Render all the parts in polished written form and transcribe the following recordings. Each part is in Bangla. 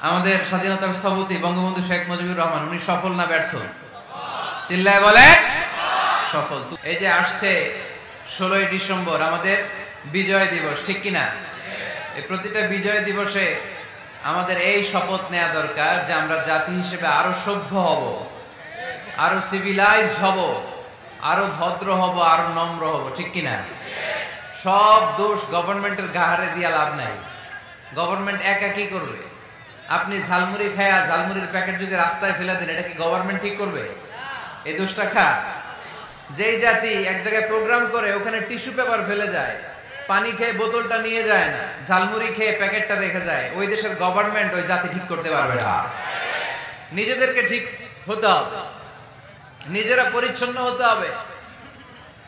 আমাদের স্বাধীনতার স্থপতি বঙ্গবন্ধু শেখ মুজিবুর রহমান, উনি সফল না ব্যর্থ? চিল্লায় বলে সফল। এই যে আসছে 16ই ডিসেম্বর আমাদের বিজয় দিবস, ঠিক কিনা? এই প্রতিটা বিজয় দিবসে আমাদের এই শপথ নেওয়া দরকার যে আমরা জাতি হিসেবে আরো সভ্য হব, আরো সিভিলাইজড হব, আরো ভদ্র হব, আরো নম্র হব, ঠিক কিনা? সব দোষ গভর্নমেন্টের ঘাড়ে দিয়া লাভ নাই। গভর্নমেন্ট একা কি করবে? আপনি ঝালমুড়ি খায়া ঝালমুড়ির প্যাকেট যদি রাস্তায় ফেলে দেন, এটা কি গভর্নমেন্ট ঠিক করবে? এই দোষটা কার? যেই জাতি এক জায়গায় প্রোগ্রাম করে ওখানে টিস্যু পেপার ফেলে যায়, পানি খেয়ে বোতলটা নিয়ে যায় না, ঝালমুড়ি খেয়ে প্যাকেটটা রেখে যায়, ওই দেশের গভর্নমেন্ট ওই জাতি ঠিক করতে পারবে না। নিজেদেরকে ঠিক হতে হবে, নিজেরা পরিচ্ছন্ন হতে হবে,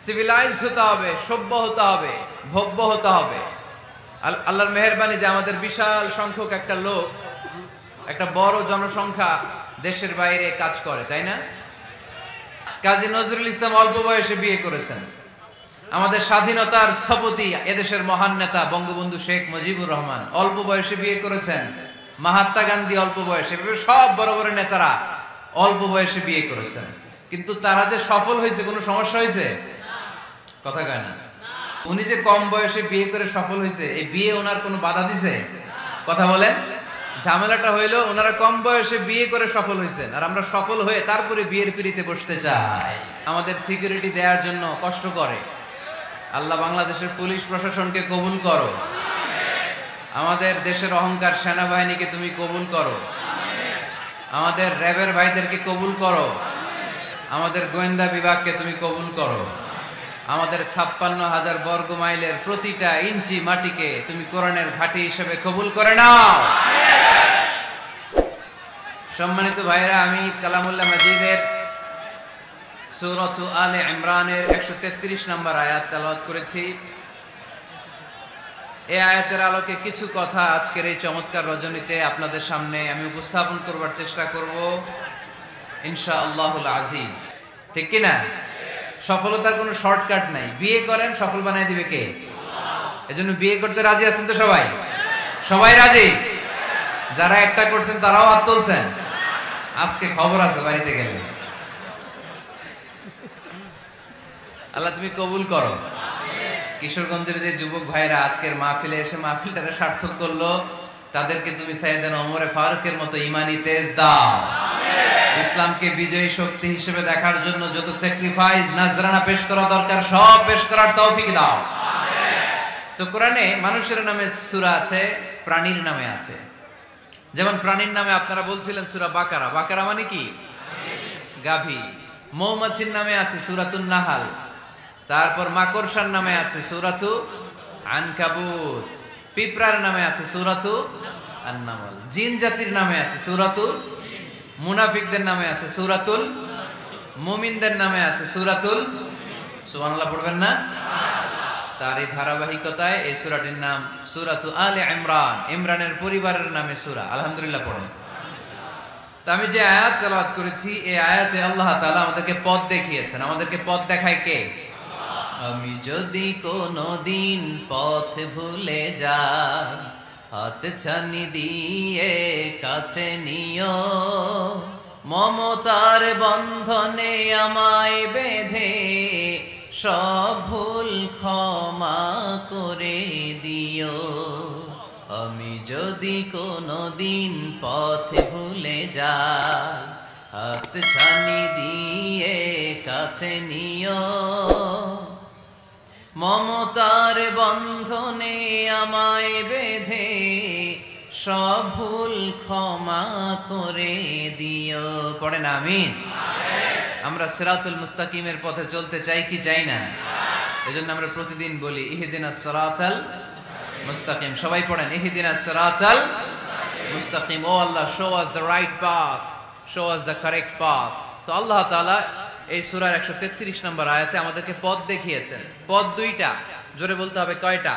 সিভিলাইজড হতে হবে, সভ্য হতে হবে, ভব্য হতে হবে। আল্লাহর মেহেরবানি যে আমাদের বিশাল সংখ্যক একটা লোক, একটা বড় জনসংখ্যা দেশের বাইরে কাজ করে, তাই না? কাজী নজরুল ইসলাম অল্প বয়সে বিয়ে করেছেন। আমাদের স্বাধীনতার স্থপতি এদেশের মহান নেতা বঙ্গবন্ধু শেখ মুজিবুর রহমান অল্প বয়সে বিয়ে করেছেন। মহাত্মা গান্ধী অল্প বয়সে, সব বড় বড় নেতারা অল্প বয়সে বিয়ে করেছেন। কিন্তু তারা যে সফল হয়েছে, কোনো সমস্যা হয়েছে? কথা কয় না। উনি যে কম বয়সে বিয়ে করে সফল হয়েছে, এই বিয়ে ওনার কোনো বাধা দিছে? কথা বলেন। ঝামেলাটা হইলো ওনারা কম বয়সে বিয়ে করে সফল হয়েছেন, আর আমরা সফল হয়ে তারপরে বিয়ের পিড়িতে বসতে চাই। আমাদের সিকিউরিটি দেওয়ার জন্য কষ্ট করে। আল্লাহ বাংলাদেশের পুলিশ প্রশাসনকে কবুল করো, আমাদের দেশের অহংকার সেনাবাহিনীকে তুমি কবুল করো, আমাদের র্যাবের ভাইদেরকে কবুল করো, আমাদের গোয়েন্দা বিভাগকে তুমি কবুল করো, আমাদের 56,000 বর্গ মাইলের প্রতিটা ইঞ্চি মাটিকে তুমি কোরআনের ঘাঁটি হিসেবে কবুল করে নাও। সম্মানিত ভাইরা, আমি কালামুল্লাহ মাজিদের সূরাত আলে ইমরানের 133 নম্বর আয়াত তেলাওয়াত করেছি। এই আয়াতের আলোকে কিছু কথা আজকের এই চমৎকার রজনীতে আপনাদের সামনে আমি উপস্থাপন করবার চেষ্টা করব ইনশাআল্লাহুল আজিজ। ঠিক কি না? সফলতার কোনো শর্টকাট নাই। বিয়ে করেন, সফল বানাই দিবে কে? এজন্য বিয়ে করতে রাজি আছেন তো সবাই? সবাই রাজি? যারা একটা করছেন তারাও হাত তুলছেন। আজকে খবর আছে বাড়িতে গেলে। আল্লাহ তুমি কবুল করো। কিশোরগঞ্জের যে যুবক ভাইরা আজকের মাহফিলে এসে মাহফিলটাকে সার্থক করলো, তাদেরকে তুমি সাইয়েদনা ওমরে ফারুকের মতো ঈমানি তেজ দাও। ইসলামকে বিজয়ী শক্তি হিসেবে দেখার জন্য যত স্যাক্রিফাইস নাজরানা পেশ করা দরকার সব পেশ করার তৌফিক দাও। তো কোরআনে মানুষের নামে সূরা আছে, প্রাণীর নামে আছে। যেমন প্রাণীর নামে আপনারা বলছিলেন সূরা বাকারা। বাকারা মানে কি? গাভী। মৌমাছির নামে আছে সূরাতুন নাহাল। তারপর মাকড়সার নামে আছে সূরাতু আনকাবুত। পিঁপড়ার নামে আছে সূরাতু আন-নামল। জিন জাতির নামে আছে সূরাতু, মুনাফিকদের নামে আছে সূরাতুল, মুমিনদের নামে আছে সূরাতুল। সুবহানাল্লাহ পড়বেন না? তার এই ধারাবাহিকতায় এই সূরাটির নাম সূরাতু আলে ইমরান। ইমরানের পরিবারের নামে সূরা। আলহামদুলিল্লাহ পড়ুন। তো আমি যে আয়াত তেলাওয়াত করেছি, এই আয়াতে আল্লাহ তাআলা আমাদেরকে পথ দেখিয়েছেন। আমাদেরকে পথ দেখায় কে? আমি যদি কোনদিন পথ ভুলে যাই, হাত ছানি দিয়ে কাছে নিও, মমতার বন্ধনে আমায় বেঁধে সব ভুল ক্ষমা করে দিও। আমি যদি কোনদিন পথ ভুলে যাই, হাত ছানি দিয়ে কাছে নিও, মমতার বন্ধনে আমায় বেঁধে সব ভুল ক্ষমা করে দিও। পড়েন আমিন। আমরা সিরাতুল মুস্তাকিমের পথে চলতে চাই কি চাই না? এজন্য আমরা প্রতিদিন বলি ইহদিনাস সিরাতাল মুস্তাকিম। সবাই পড়েন ইহদিনাস সিরাতাল মুস্তাকিম। ও আল্লাহ, show us the right path, show us the correct path. তো আল্লাহ তাআলা এই সূরার 133 নম্বর আয়াতে আমাদেরকে পথ দেখিয়েছেন। পথ দুইটা। জোরে বলতে হবে কয়টা?